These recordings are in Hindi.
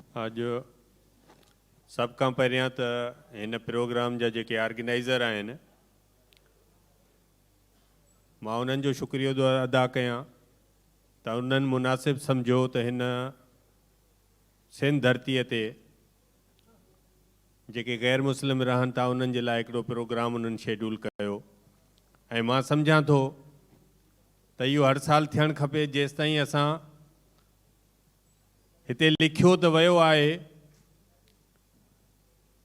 आज सब खां पहिरियां त इन प्रोग्राम जा जेके ऑर्गेनाइज़र आहिनि मां उन्हनि जो शुक्रियो थो अदा कयां त उन्हनि मुनासिब सम्झो त हिन सिंध धरतीअ ते जेके गैर मुस्लिम रहनि था उन्हनि जे लाइ हिकिड़ो प्रोग्राम उन्हनि शेड्यूल कयो ऐं मां सम्झां थो त इहो हर साल थियणु खपे जेसिताईं असां हिते लिखियो त वियो आहे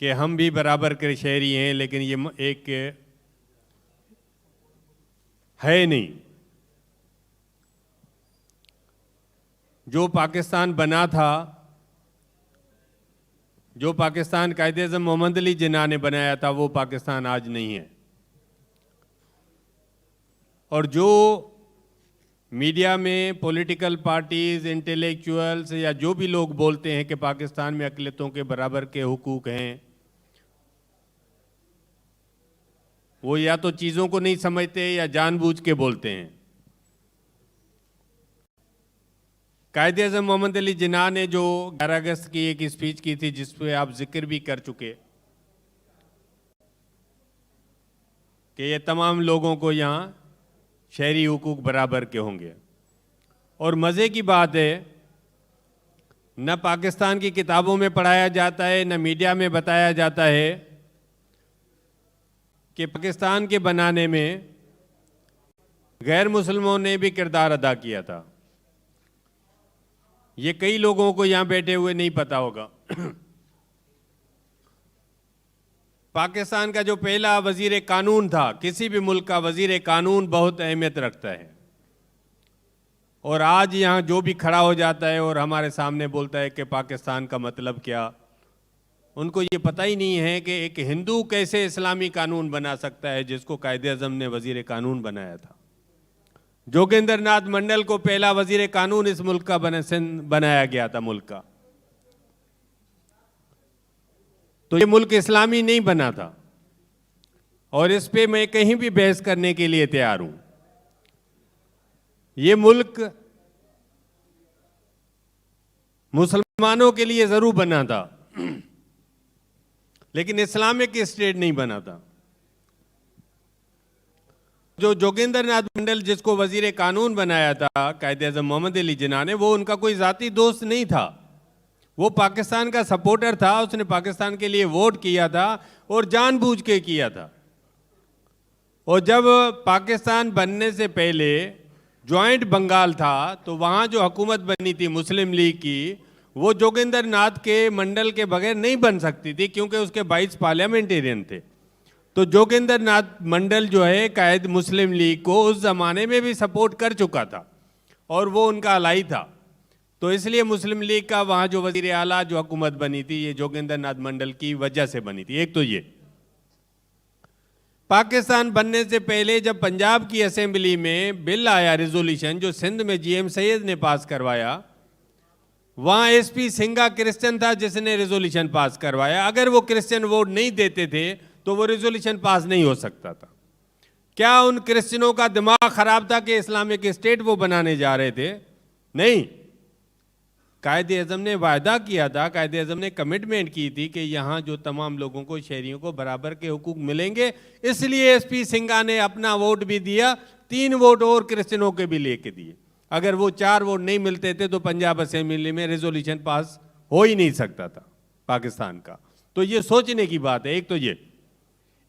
कि हम भी बराबर के शहरी हैं, लेकिन ये एक है नहीं। जो पाकिस्तान बना था, जो पाकिस्तान कायदे-ए-आज़म मोहम्मद अली जिन्ना ने बनाया था, वो पाकिस्तान आज नहीं है। और जो मीडिया में पॉलिटिकल पार्टीज, इंटेलेक्चुअल्स या जो भी लोग बोलते हैं कि पाकिस्तान में अक़लियतों के बराबर के हुकूक हैं, वो या तो चीज़ों को नहीं समझते या जानबूझ के बोलते हैं। कायदे-ए-आज़म मोहम्मद अली जिन्ना ने जो 11 अगस्त की एक स्पीच की थी जिस पे आप जिक्र भी कर चुके कि ये तमाम लोगों को यहाँ शहरी हुकूक बराबर के होंगे। और मज़े की बात है, न पाकिस्तान की किताबों में पढ़ाया जाता है, न मीडिया में बताया जाता है कि पाकिस्तान के बनाने में गैर मुसलमानों ने भी किरदार अदा किया था। ये कई लोगों को यहाँ बैठे हुए नहीं पता होगा। पाकिस्तान का जो पहला वजीर कानून था, किसी भी मुल्क का वजीर कानून बहुत अहमियत रखता है। और आज यहाँ जो भी खड़ा हो जाता है और हमारे सामने बोलता है कि पाकिस्तान का मतलब क्या, उनको ये पता ही नहीं है कि एक हिंदू कैसे इस्लामी कानून बना सकता है जिसको कायदे-ए-आज़म ने वजीर कानून बनाया था। जोगेंद्र नाथ मंडल को पहला वजीर कानून इस मुल्क का बनाया गया था मुल्क का। तो ये मुल्क इस्लामी नहीं बना था और इस पे मैं कहीं भी बहस करने के लिए तैयार हूं। ये मुल्क मुसलमानों के लिए जरूर बना था लेकिन इस्लामिक स्टेट नहीं बना था। जो जोगेंद्र नाथ मंडल जिसको वजीर कानून बनाया था कायदे-ए-आज़म मोहम्मद अली जिन्ना ने, वो उनका कोई जाती दोस्त नहीं था, वो पाकिस्तान का सपोर्टर था। उसने पाकिस्तान के लिए वोट किया था और जानबूझ के किया था। और जब पाकिस्तान बनने से पहले जॉइंट बंगाल था तो वहाँ जो हुकूमत बनी थी मुस्लिम लीग की, वो जोगेंद्र नाथ के मंडल के बगैर नहीं बन सकती थी क्योंकि उसके 22 पार्लियामेंटेरियन थे। तो जोगेंद्र नाथ मंडल जो है कायद मुस्लिम लीग को उस ज़माने में भी सपोर्ट कर चुका था और वो उनका अलाई था। तो इसलिए मुस्लिम लीग का वहाँ जो वज़ीर आला जो हुकूमत बनी थी ये जोगेंद्र नाथ मंडल की वजह से बनी थी। एक तो ये पाकिस्तान बनने से पहले जब पंजाब की असेंबली में बिल आया, रिजोल्यूशन जो सिंध में जीएम सैयद ने पास करवाया, वहाँ एसपी सिंघा क्रिश्चियन था जिसने रिजोल्यूशन पास करवाया। अगर वो क्रिश्चियन वोट नहीं देते थे तो वो रिजोल्यूशन पास नहीं हो सकता था। क्या उन क्रिश्चियनों का दिमाग खराब था कि इस्लामिक स्टेट वो बनाने जा रहे थे? नहीं, कायदे-ए-आज़म ने वायदा किया था, कायदे-ए-आज़म ने कमिटमेंट की थी कि यहाँ जो तमाम लोगों को, शहरियों को बराबर के हुकूक मिलेंगे। इसलिए एसपी सिंघा ने अपना वोट भी दिया, 3 वोट और क्रिश्चियनों के भी लेके दिए। अगर वो 4 वोट नहीं मिलते थे तो पंजाब असेंबली में रिजोल्यूशन पास हो ही नहीं सकता था पाकिस्तान का। तो ये सोचने की बात है। एक तो ये,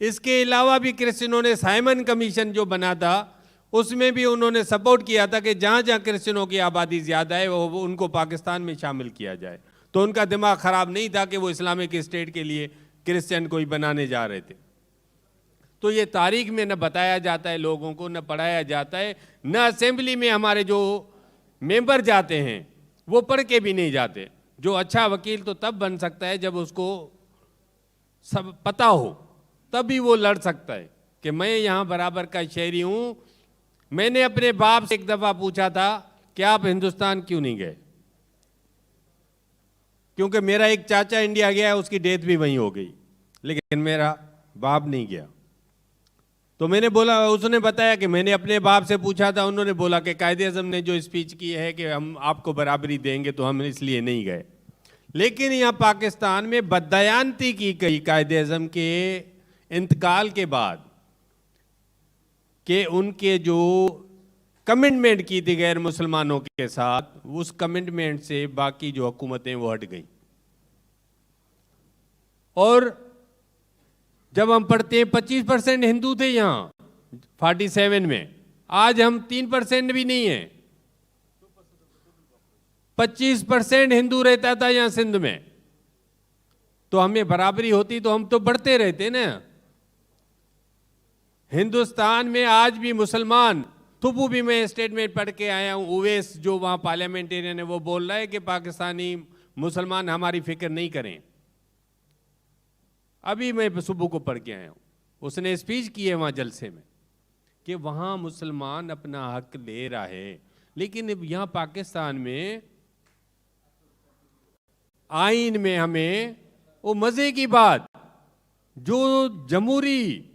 इसके अलावा भी क्रिश्चियनों ने साइमन कमीशन जो बना था उसमें भी उन्होंने सपोर्ट किया था कि जहाँ जहाँ क्रिश्चियनों की आबादी ज़्यादा है वो उनको पाकिस्तान में शामिल किया जाए। तो उनका दिमाग ख़राब नहीं था कि वो इस्लामिक स्टेट के लिए क्रिश्चियन कोई बनाने जा रहे थे। तो ये तारीख में न बताया जाता है लोगों को, न पढ़ाया जाता है, न असेंबली में हमारे जो मेंबर जाते हैं वो पढ़ के भी नहीं जाते। जो अच्छा वकील तो तब बन सकता है जब उसको सब पता हो, तभी वो लड़ सकता है कि मैं यहाँ बराबर का शहरी हूँ। मैंने अपने बाप से एक दफ़ा पूछा था कि आप हिंदुस्तान क्यों नहीं गए, क्योंकि मेरा एक चाचा इंडिया गया है, उसकी डेथ भी वहीं हो गई, लेकिन मेरा बाप नहीं गया। तो मैंने बोला, उसने बताया कि मैंने अपने बाप से पूछा था, उन्होंने बोला कि कायदे-ए-आज़म ने जो स्पीच की है कि हम आपको बराबरी देंगे तो हम इसलिए नहीं गए। लेकिन यहाँ पाकिस्तान में बददयांती की गई कायदे आज़म के इंतकाल के बाद कि उनके जो कमिटमेंट की थी गैर मुसलमानों के साथ, उस कमिटमेंट से बाकी जो हुकूमतें वो हट गई। और जब हम पढ़ते हैं 25% हिंदू थे यहाँ 47 में, आज हम 3% भी नहीं है। 25% हिंदू रहता था यहाँ सिंध में, तो हमें बराबरी होती तो हम तो बढ़ते रहते ना। हिंदुस्तान में आज भी मुसलमान, थुपू भी मैं स्टेटमेंट पढ़ के आया हूँ, उवैस जो वहाँ पार्लियामेंटेरियन है वो बोल रहा है कि पाकिस्तानी मुसलमान हमारी फिक्र नहीं करें। अभी मैं सुबह को पढ़ के आया हूँ, उसने स्पीच की है वहाँ जलसे में कि वहाँ मुसलमान अपना हक ले रहा है। लेकिन यहाँ पाकिस्तान में आईन में हमें वो मजे की बात, जो जमहूरी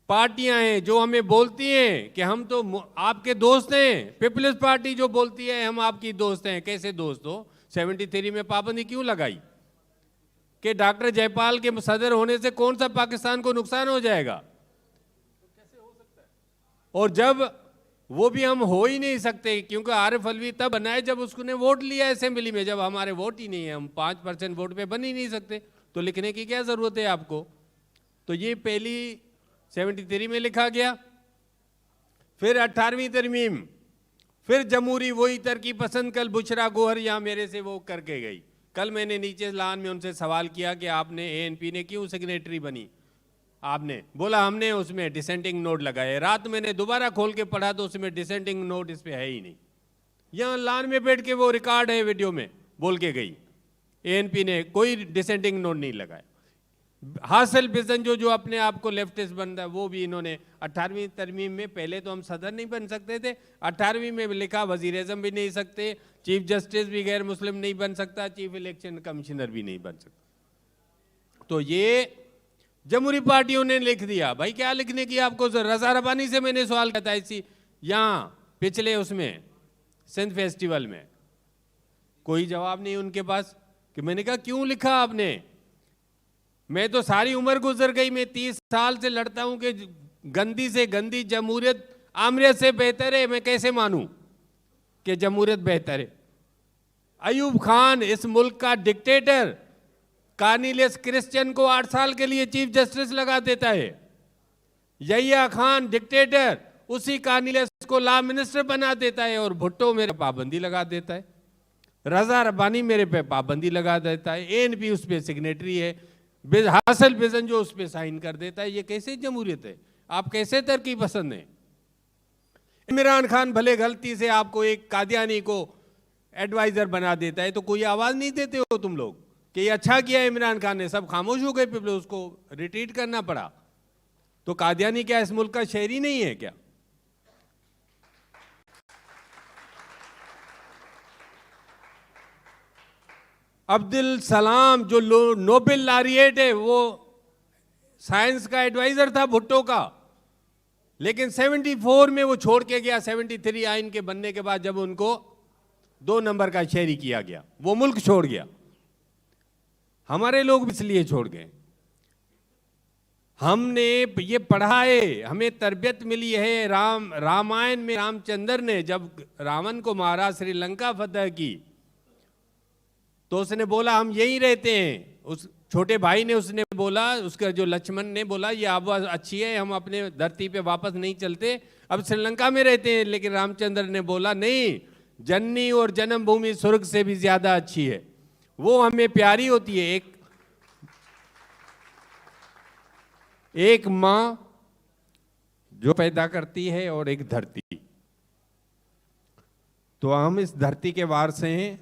पार्टियां हैं जो हमें बोलती हैं कि हम तो आपके दोस्त हैं, पीपल्स पार्टी जो बोलती है हम आपकी दोस्त हैं। कैसे दोस्त हो? 73 में पाबंदी क्यों लगाई कि डॉक्टर जयपाल के सदर होने से कौन सा पाकिस्तान को नुकसान हो जाएगा? और जब वो भी हम हो ही नहीं सकते, क्योंकि आरिफ अलवी तब बनाए जब उसने वोट लिया असेंबली में। जब हमारे वोट ही नहीं है, हम 5% वोट पे बन ही नहीं सकते, तो लिखने की क्या जरूरत है आपको? तो ये पहली 73 में लिखा गया। फिर 18वीं तरमीम, फिर जमहूरी वही तरकीब पसंद कल बुशरा गोहर यहाँ मेरे से वो करके गई। कल मैंने नीचे लान में उनसे सवाल किया कि आपने ANP ने क्यों सेक्रेटरी बनी? आपने बोला हमने उसमें डिसेंटिंग नोट लगाए। रात मैंने दोबारा खोल के पढ़ा तो उसमें डिसेंटिंग नोट इस पे है ही नहीं। यहाँ लान में बैठ के वो रिकॉर्ड है वीडियो में, बोल के गई ANP ने कोई डिसेंटिंग नोट नहीं लगाया। हासिल बिजन जो अपने आप को लेफ्टिस्ट बन रहा है, वो भी इन्होंने 18वीं तरमीम में, पहले तो हम सदर नहीं बन सकते थे, 18वीं में लिखा वजीर आज़म भी नहीं सकते, चीफ जस्टिस भी गैर मुस्लिम नहीं बन सकता, चीफ इलेक्शन कमिश्नर भी नहीं बन सकता। तो ये जमहूरी पार्टियों ने लिख दिया। भाई क्या लिखने की आपको? रजा रबानी से मैंने सवाल किया था इसी यहाँ पिछले उसमें सिंध फेस्टिवल में, कोई जवाब नहीं उनके पास। कि मैंने कहा क्यों लिखा आपने? मैं तो सारी उम्र गुजर गई, मैं 30 साल से लड़ता हूं कि गंदी से गंदी जमहूरियत आमरियत से बेहतर है। मैं कैसे मानूं कि जमहूरियत बेहतर है? अयूब खान इस मुल्क का डिक्टेटर कार्निलियस क्रिश्चियन को 8 साल के लिए चीफ जस्टिस लगा देता है। यहिया खान डिक्टेटर उसी कार्निलियस को लॉ मिनिस्टर बना देता है, और भुट्टो मेरे पाबंदी लगा देता है, रजा रबानी मेरे पे पाबंदी लगा देता है, ANP उस पर सिग्नेटरी है, हासिल बिजन जो उस पर साइन कर देता है। ये कैसे जमहूरियत है? आप कैसे तरकीब पसंद हैं? इमरान खान भले गलती से आपको एक कादियानी को एडवाइजर बना देता है तो कोई आवाज नहीं देते हो तुम लोग कि ये अच्छा किया इमरान खान ने? सब खामोश हो गए, फिर उसको रिट्रीट करना पड़ा। तो कादियानी क्या इस मुल्क का शहरी नहीं है क्या? अब्दुल सलाम जो नोबेल लॉरिएट है, वो साइंस का एडवाइजर था भुट्टो का, लेकिन 74 में वो छोड़ के गया। 73 आइन के बनने के बाद जब उनको 2 नंबर का शहरी किया गया, वो मुल्क छोड़ गया। हमारे लोग इसलिए छोड़ गए। हमने ये पढ़ा है, हमें तरबियत मिली है। रामायण में रामचंद्र ने जब रावण को मारा, श्रीलंका फतह की, तो उसने बोला हम यहीं रहते हैं। उस छोटे भाई ने उसने बोला, उसका जो लक्ष्मण ने बोला ये आवाज अच्छी है, हम अपने धरती पे वापस नहीं चलते, अब श्रीलंका में रहते हैं। लेकिन रामचंद्र ने बोला नहीं, जननी और जन्मभूमि स्वर्ग से भी ज्यादा अच्छी है, वो हमें प्यारी होती है। एक माँ जो पैदा करती है और एक धरती। तो हम इस धरती के वारस हैं।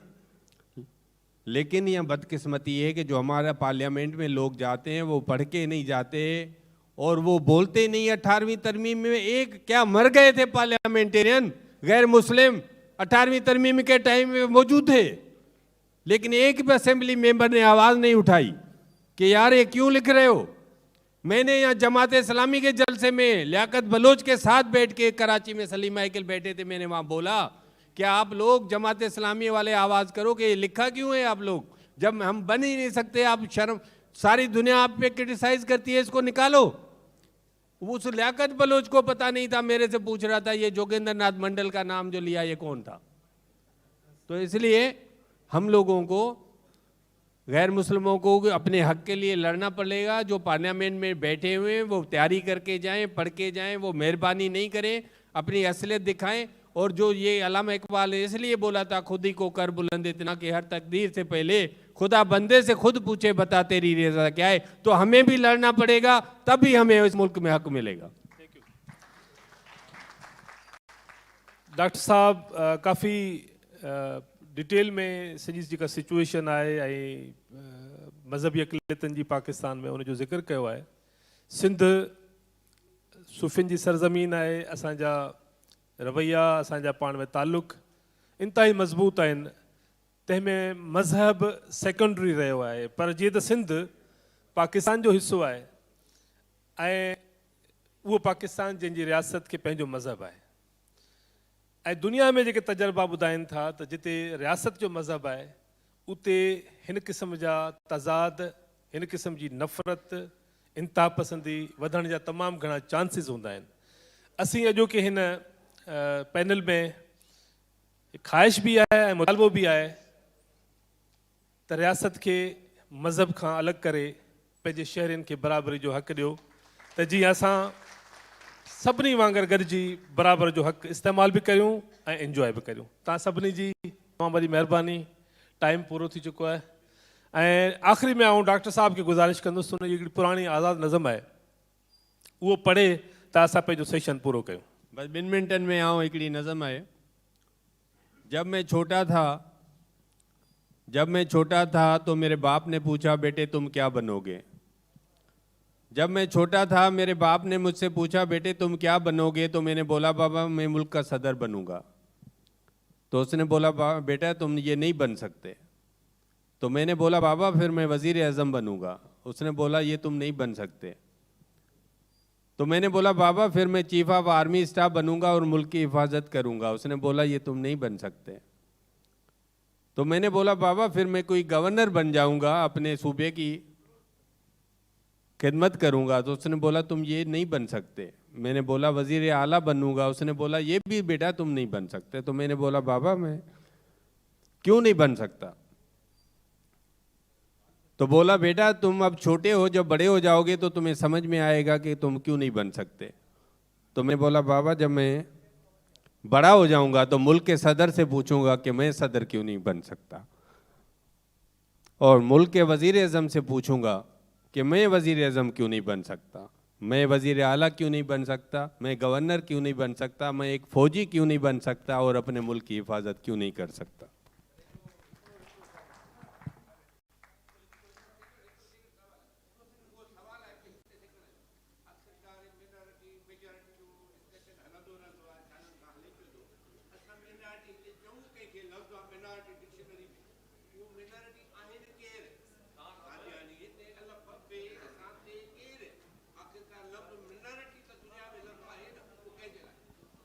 लेकिन यह बदकिस्मती है कि जो हमारा पार्लियामेंट में लोग जाते हैं वो पढ़ के नहीं जाते और वो बोलते नहीं। 18वीं तरमीम में एक क्या मर गए थे पार्लियामेंटेरियन गैर मुस्लिम, 18वीं तरमीम के टाइम में मौजूद थे, लेकिन एक भी असेंबली मेंबर ने आवाज नहीं उठाई कि यार ये क्यों लिख रहे हो। मैंने यहाँ जमात इस्लामी के जलसे में लियाकत बलोच के साथ बैठ के, कराची में सलीम माइकल बैठे थे, मैंने वहाँ बोला कि आप लोग जमात इस्लामी वाले आवाज़ करो कि ये लिखा क्यों है आप लोग जब हम बन ही नहीं सकते, आप शर्म, सारी दुनिया आप पे क्रिटिसाइज करती है, इसको निकालो। उस लियाकत बलोच को पता नहीं था, मेरे से पूछ रहा था ये जोगेंद्र नाथ मंडल का नाम जो लिया ये कौन था। तो इसलिए हम लोगों को, गैर मुस्लिमों को अपने हक के लिए लड़ना पड़ेगा। जो पार्लियामेंट में बैठे हुए हैं वो तैयारी करके जाएं, पढ़ के जाएं, वो मेहरबानी नहीं करें, अपनी असलियत दिखाएं। और जो ये अल्लामा इकबाल ने इसलिए बोला था, खुद ही को कर बुलंद इतना कि हर तकदीर से पहले खुदा बंदे से खुद पूछे बता तेरी रज़ा क्या है। तो हमें भी लड़ना पड़ेगा, तभी हमें इस मुल्क में हक मिलेगा। डॉक्टर साहब काफ़ी डिटेल में सॼी जेका सिचुएशन आहे ऐं मज़हबी अक़लियतनि जी पाकिस्तान में उनजो ज़िक्र कयो आहे। सिंध सूफ़ियुनि जी सरज़मीन आहे, असांजा रवैया, असांजा पाण में ताल्लुक़ इंतिहाई मज़बूत आहिनि, तंहिंमें मज़हब सेकेंडरी रहियो आहे। पर जीअं त सिंध पाकिस्तान जो हिसो आहे ऐं उहो पाकिस्तान जंहिंजी रियासत खे पंहिंजो मज़हब आहे, ऐं दुनिया में जेके तजर्बा ॿुधाइनि था त जिते रियासत जो मज़हब आहे उते हिन क़िस्म जा तज़ाद, हिन क़िस्म जी नफ़रत, इंतिहा पसंदी वधण जा तमामु घणा चांसिस हूंदा आहिनि। असीं अॼोके हिन पैनल में ख़्वाहिश भी आहे ऐं मुतालबो भी आहे त रियासत खे मज़हब खां अलॻि करे पंहिंजे शहरियुनि खे बराबरी जो हक़ ॾियो, त जीअं असां सभिनी वांगुरु गॾिजी बराबरि जो हक़ इस्तेमालु बि कयूं ऐं इंजॉय बि कयूं। तव्हां सभिनी जी तमामु वॾी महिरबानी। टाइम पूरो थी चुको आहे ऐं आख़िरी में आउं डॉक्टर साहब खे गुज़ारिश कंदुसि, उन जी हिकिड़ी पुराणी आज़ादु नज़म आहे उहो पढ़े त असां पंहिंजो सेशन पूरो कयूं। बस 2 मिनटनि में आऊं हिकिड़ी नज़म आहे। जब मैं छोटा था तो मेरे बाप ने पूछा बेटे तुम क्या बनोगे। जब मैं छोटा था मेरे बाप ने मुझसे पूछा बेटे तुम क्या बनोगे, तो मैंने बोला बाबा मैं मुल्क का सदर बनूंगा। तो उसने बोला बेटा तुम ये नहीं बन सकते। तो मैंने बोला बाबा फिर मैं वज़ीर आज़म बनूंगा। उसने बोला ये तुम नहीं बन सकते। तो मैंने बोला बाबा फिर मैं चीफ ऑफ आर्मी स्टाफ बनूंगा और मुल्क की हिफाजत करूंगा। उसने बोला ये तुम नहीं बन सकते। तो मैंने बोला बाबा फिर मैं कोई गवर्नर बन जाऊंगा, अपने सूबे की खिदमत करूंगा। तो उसने बोला तुम ये नहीं बन सकते। मैंने बोला वज़ीर आला बनूंगा। उसने बोला ये भी बेटा तुम नहीं बन सकते। तो मैंने बोला बाबा मैं क्यों नहीं बन सकता। तो बोला बेटा तुम अब छोटे हो, जब बड़े हो जाओगे तो तुम्हें समझ में आएगा कि तुम क्यों नहीं बन सकते। तो मैं बोला बाबा जब मैं बड़ा हो जाऊंगा तो मुल्क के सदर से पूछूंगा कि मैं सदर क्यों नहीं बन सकता, और मुल्क के वज़ीर आज़म से पूछूंगा कि मैं वज़ीर आज़म क्यों नहीं बन सकता, मैं वज़ीर आला क्यों नहीं बन सकता, मैं गवर्नर क्यों नहीं बन सकता, मैं एक फ़ौजी क्यों नहीं बन सकता, और अपने मुल्क की हिफाजत क्यों नहीं कर सकता।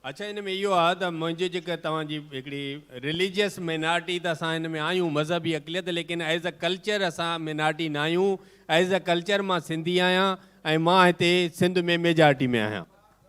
अच्छा इन में इहो आहे त मुंहिंजी जेका तव्हांजी हिकिड़ी रिलीजियस माइनॉरिटी त असां हिन में आहियूं, मज़हबी अक़लियत, लेकिन एज़ अ कल्चर असां माइनॉरिटी न आहियूं। एज़ अ कल्चर मां सिंधी आहियां ऐं मां हिते सिंध में मेजॉरिटी में आहियां।